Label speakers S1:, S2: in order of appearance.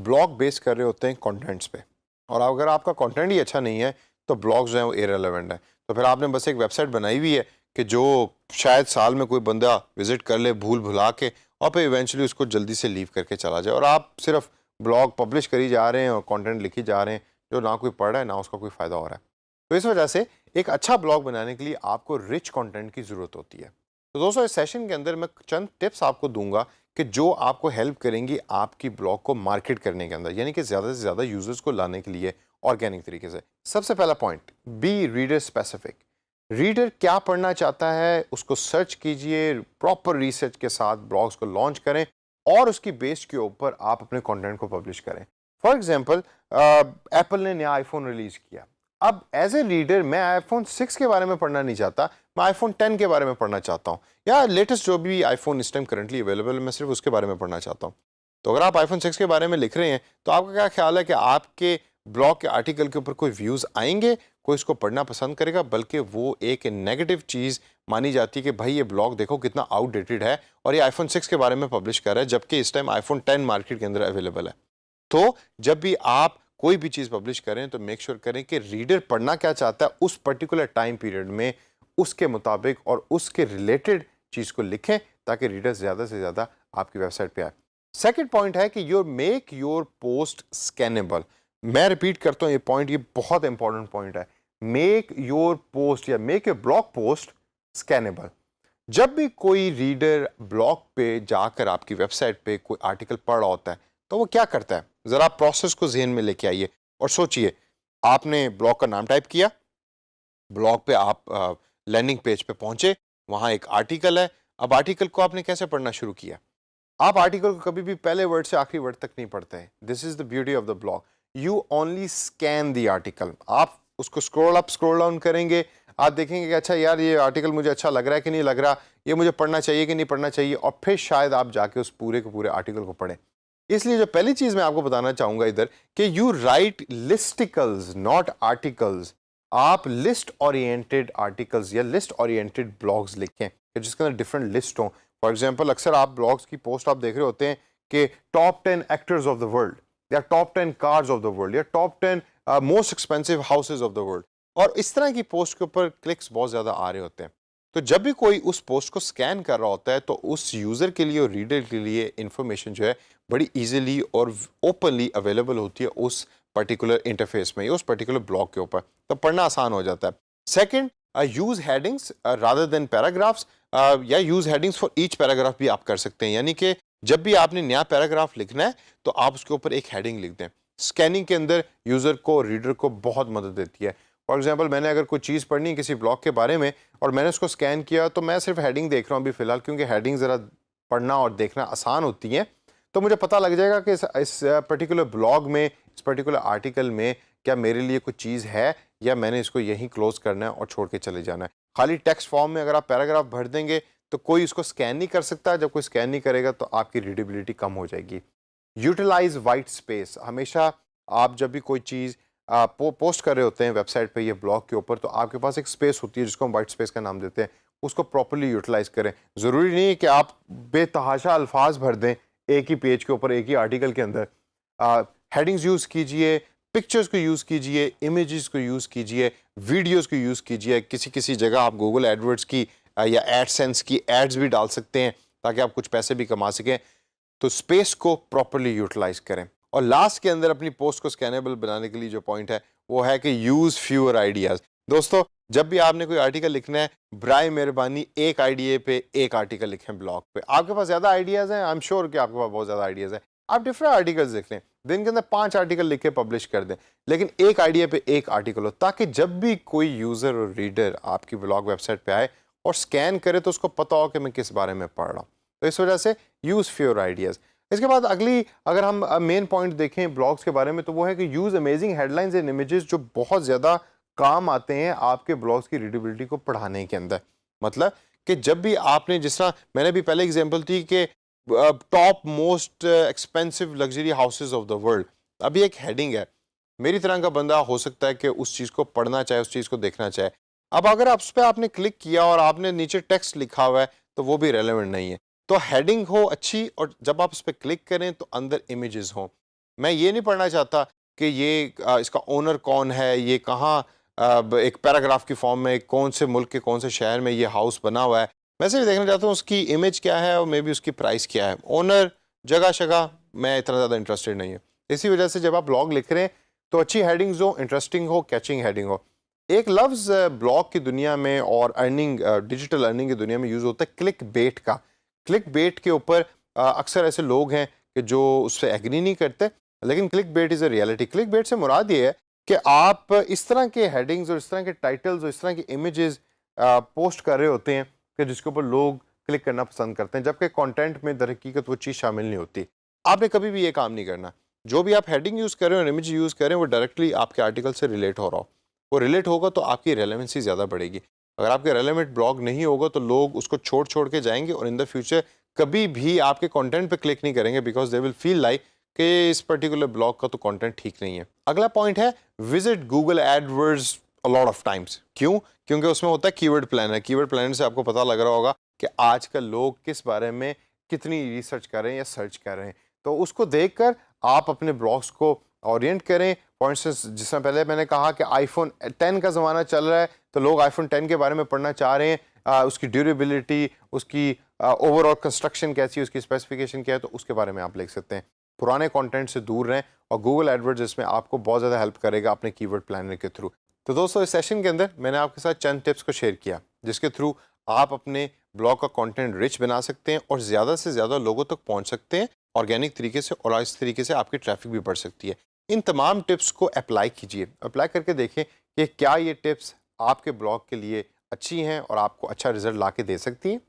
S1: Blog base कर रहे होते हैं कंटेंट्स पे, और अगर आपका कंटेंट ही अच्छा नहीं है तो ब्लॉग्स जो हैं वो इररिलेवेंट है। तो फिर आपने बस एक वेबसाइट बनाई हुई है कि जो शायद साल में कोई बंदा विजिट कर ले भूल भुला के, और फिर इवेंचुअली उसको जल्दी से लीव करके चला जाए, और आप सिर्फ ब्लॉग पब्लिश करी जा रहे हैं और कंटेंट लिखी जा रहे हैं जो ना कोई पढ़ रहा है ना उसका कोई फ़ायदा हो रहा है। तो इस वजह से एक अच्छा ब्लॉग बनाने के लिए आपको रिच कंटेंट की ज़रूरत होती है। तो दोस्तों, इस सेशन के अंदर मैं चंद टिप्स आपको दूंगा कि जो आपको हेल्प करेंगी आपकी ब्लॉग को मार्केट करने के अंदर, यानी कि ज़्यादा से ज़्यादा यूजर्स को लाने के लिए ऑर्गेनिक तरीके से। सबसे पहला point, be reader specific. Reader क्या पढ़ना चाहता है उसको सर्च कीजिए, प्रॉपर रिसर्च के साथ ब्लॉग्स को लॉन्च करें और उसकी बेस के ऊपर आप अपने कंटेंट को पब्लिश करें। फॉर एग्जांपल, एप्पल ने नया आईफोन रिलीज किया। अब एज ए रीडर मैं आईफोन 6 के बारे में पढ़ना नहीं चाहता, मैं आईफोन 10 के बारे में पढ़ना चाहता हूँ, या लेटेस्ट जो भी आईफोन इस टाइम करंटली अवेलेबल है मैं सिर्फ उसके बारे में पढ़ना चाहता हूँ। तो अगर आप आईफोन 6 के बारे में लिख रहे हैं तो आपका क्या ख्याल है कि आपके ब्लॉग के आर्टिकल के ऊपर कोई व्यूज़ आएंगे, कोई इसको पढ़ना पसंद करेगा? बल्कि वो एक नेगेटिव चीज़ मानी जाती है कि भाई ये ब्लॉग देखो कितना आउटडेटेड है और ये आईफोन 6 के बारे में पब्लिश कर रहा है, जबकि इस टाइम आईफोन 10 मार्केट के अंदर अवेलेबल है। तो जब भी आप कोई भी चीज़ पब्लिश करें तो मेक श्योर करें कि रीडर पढ़ना क्या चाहता है उस पर्टिकुलर टाइम पीरियड में, उसके मुताबिक और उसके रिलेटेड चीज़ को लिखें ताकि रीडर ज़्यादा से ज़्यादा आपकी वेबसाइट पे आए। सेकंड पॉइंट है कि मेक योर पोस्ट स्कैनेबल। मैं रिपीट करता हूँ ये पॉइंट, ये बहुत इंपॉर्टेंट पॉइंट है। मेक योर पोस्ट या make your blog post scannable. जब भी कोई रीडर ब्लॉग पे जाकर आपकी वेबसाइट पे कोई आर्टिकल पढ़ रहा होता है तो वो क्या करता है, जरा प्रोसेस को जहन में लेके आइए और सोचिए। आपने ब्लॉग का नाम टाइप किया, ब्लॉग पे आप लैंडिंग पेज पे पहुंचे, वहां एक आर्टिकल है। अब आर्टिकल को आपने कैसे पढ़ना शुरू किया? आप आर्टिकल को कभी भी पहले वर्ड से आखिरी वर्ड तक नहीं पढ़ते हैं। This is the beauty of the blog, you only scan the article. आप उसको स्क्रॉल अप स्क्रॉल डाउन करेंगे, आप देखेंगे कि अच्छा यार ये आर्टिकल मुझे अच्छा लग रहा है कि नहीं लग रहा, ये मुझे पढ़ना चाहिए कि नहीं पढ़ना चाहिए, और फिर शायद आप जाके उस पूरे के पूरे आर्टिकल को पढ़ें। इसलिए जो पहली चीज मैं आपको बताना चाहूंगा इधर कि यू राइट लिस्टिकल्स नॉट आर्टिकल्स। आप लिस्ट ओरिएंटेड आर्टिकल्स या लिस्ट ओरिएंटेड ब्लॉग्स लिखें जिसके अंदर डिफरेंट लिस्ट हों। फॉर एग्जांपल, अक्सर आप ब्लॉग्स की पोस्ट आप देख रहे होते हैं कि top 10 actors of the world, या top 10 cars of the world, या top 10 most expensive houses of the world, और इस तरह की पोस्ट के ऊपर क्लिक्स बहुत ज्यादा आ रहे होते हैं। तो जब भी कोई उस पोस्ट को स्कैन कर रहा होता है तो उस यूजर के लिए और रीडर के लिए इंफॉर्मेशन जो है बड़ी इजीली और ओपनली अवेलेबल होती है उस पर्टिकुलर इंटरफेस में, उस पर्टिकुलर ब्लॉग के ऊपर, तो पढ़ना आसान हो जाता है। Second, use headings rather than paragraphs, या use headings for each paragraph भी आप कर सकते हैं। यानी कि जब भी आपने नया पैराग्राफ लिखना है तो आप उसके ऊपर एक हेडिंग लिख दें। स्कैनिंग के अंदर यूजर को, रीडर को बहुत मदद देती है। फॉर एग्जाम्पल, मैंने अगर कोई चीज़ पढ़नी है किसी ब्लॉग के बारे में और मैंने उसको स्कैन किया तो मैं सिर्फ हेडिंग देख रहा हूँ अभी फिलहाल, क्योंकि हेडिंग ज़रा पढ़ना और देखना आसान होती हैं, तो मुझे पता लग जाएगा कि इस पर्टिकुलर ब्लॉग में, इस पर्टिकुलर आर्टिकल में क्या मेरे लिए कुछ चीज़ है या मैंने इसको यहीं क्लोज करना है और छोड़ के चले जाना है। खाली टेक्स्ट फॉर्म में अगर आप पैराग्राफ भर देंगे तो कोई इसको स्कैन नहीं कर सकता। जब कोई स्कैन नहीं करेगा तो आपकी रीडेबिलिटी कम हो जाएगी। Utilise white space. हमेशा आप जब भी कोई चीज़ पोस्ट कर रहे होते हैं वेबसाइट पे या ब्लॉग के ऊपर, तो आपके पास एक स्पेस होती है जिसको हम वाइट स्पेस का नाम देते हैं, उसको प्रॉपर्ली यूटिलाइज करें। ज़रूरी नहीं है कि आप बेतहाशा अल्फाज भर दें एक ही पेज के ऊपर, एक ही आर्टिकल के अंदर। हेडिंग्स यूज़ कीजिए, पिक्चर्स को यूज़ कीजिए, इमेजेस को यूज़ कीजिए, वीडियोज़ को यूज़ कीजिए। किसी किसी जगह आप गूगल एडवर्ड्स की या एडसेंस की एड्स भी डाल सकते हैं ताकि आप कुछ पैसे भी कमा सकें। तो स्पेस को प्रॉपर्ली यूटिलाइज करें। और लास्ट के अंदर अपनी पोस्ट को स्कैनेबल बनाने के लिए जो पॉइंट है वो है कि यूज फ्यूअर आइडियाज। दोस्तों, जब भी आपने कोई आर्टिकल लिखना है, बराए मेहरबानी एक आइडिया पे एक आर्टिकल लिखें ब्लॉग पे। आपके पास ज्यादा आइडियाज हैं, आई एम श्योर कि आपके पास बहुत ज्यादा आइडियाज हैं, आप डिफरेंट आर्टिकल्स लिख लें, दिन के अंदर 5 आर्टिकल लिख के पब्लिश कर दें, लेकिन एक आइडिया पे एक आर्टिकल हो, ताकि जब भी कोई यूजर और रीडर आपकी ब्लॉग वेबसाइट पे आए और स्कैन करे तो उसको पता हो कि मैं किस बारे में पढ़ रहा हूँ। तो इस वजह से यूज फ्यूअर आइडियाज। इसके बाद अगली अगर हम मेन पॉइंट देखें ब्लॉग्स के बारे में तो वो है कि use amazing headlines and images, जो बहुत ज़्यादा काम आते हैं आपके ब्लॉग्स की रीडेबिलिटी को बढ़ाने के अंदर। मतलब कि जब भी आपने, जिस तरह मैंने भी पहले एग्जांपल थी कि top most expensive luxury houses of the world, अभी एक हेडिंग है, मेरी तरह का बंदा हो सकता है कि उस चीज़ को पढ़ना चाहे, उस चीज़ को देखना चाहे। अब अगर आप उस पर आपने क्लिक किया और आपने नीचे टेक्स्ट लिखा हुआ है तो वो भी रेलेवेंट नहीं है। तो हेडिंग हो अच्छी, और जब आप उस पर क्लिक करें तो अंदर इमेजेस हों, मैं ये नहीं पढ़ना चाहता कि ये इसका ओनर कौन है, ये कहाँ एक पैराग्राफ की फॉर्म में कौन से मुल्क के कौन से शहर में ये हाउस बना हुआ है। मैं सिर्फ देखना चाहता हूँ उसकी इमेज क्या है और मे बी उसकी प्राइस क्या है। ओनर, जगह शगह मैं इतना ज़्यादा इंटरेस्टेड नहीं है। इसी वजह से जब आप ब्लॉग लिख रहे हैं तो अच्छी हेडिंग्स हो, इंटरेस्टिंग हो, कैचिंग हेडिंग हो। एक लफ्ज़ ब्लॉग की दुनिया में और अर्निंग, डिजिटल अर्निंग की दुनिया में यूज़ होता है क्लिक बेट का। क्लिक बेट के ऊपर अक्सर ऐसे लोग हैं कि जो उससे एग्री नहीं करते, लेकिन click bait is a reality. Click bait से मुराद ये है कि आप इस तरह के हेडिंग्स और इस तरह के टाइटल्स और इस तरह की इमेजेस पोस्ट कर रहे होते हैं कि जिसके ऊपर लोग क्लिक करना पसंद करते हैं, जबकि कंटेंट में दर हकीकत वो चीज़ शामिल नहीं होती। आपने कभी भी ये काम नहीं करना। जो भी आप हेडिंग यूज़ कर रहे हो और इमेज यूज़ कर रहे हैं वो डायरेक्टली आपके आर्टिकल से रिलेट हो रहा हो। वो रिलेट होगा तो आपकी रेलेवेंसी ज़्यादा बढ़ेगी। अगर आपके रेलेवेंट ब्लॉग नहीं होगा तो लोग उसको छोड़ छोड़ के जाएंगे और इन द फ्यूचर कभी भी आपके कंटेंट पे क्लिक नहीं करेंगे, because they will feel like कि इस पर्टिकुलर ब्लॉग का तो कंटेंट ठीक नहीं है। अगला पॉइंट है visit Google AdWords a lot of times. क्यों? क्योंकि उसमें होता है कीवर्ड प्लानर। कीवर्ड प्लानर से आपको पता लग रहा होगा कि आजकल लोग किस बारे में कितनी रिसर्च कर रहे हैं या सर्च कर रहे हैं, तो उसको देखकर आप अपने ब्लॉग्स को ओरिएंट करें। फॉर इंस्टेंस, जिस पहले मैंने कहा कि आईफोन 10 का ज़माना चल रहा है तो लोग आईफोन 10 के बारे में पढ़ना चाह रहे हैं, उसकी ड्यूरेबिलिटी, उसकी ओवरऑल कंस्ट्रक्शन कैसी है, उसकी स्पेसिफिकेशन क्या है, तो उसके बारे में आप लिख सकते हैं। पुराने कंटेंट से दूर रहें और गूगल एडवर्ड्स इसमें आपको बहुत ज़्यादा हेल्प करेगा अपने कीवर्ड प्लानर के थ्रू। तो दोस्तों, इस सेशन के अंदर मैंने आपके साथ चंद टिप्स को शेयर किया जिसके थ्रू आप अपने ब्लॉग का कंटेंट रिच बना सकते हैं और ज़्यादा से ज़्यादा लोगों तक पहुंच सकते हैं ऑर्गेनिक तरीके से, और इस तरीके से आपकी ट्रैफिक भी बढ़ सकती है। इन तमाम टिप्स को अप्लाई कीजिए, अप्लाई करके देखें कि क्या ये टिप्स आपके ब्लॉग के लिए अच्छी हैं और आपको अच्छा रिजल्ट ला के दे सकती हैं।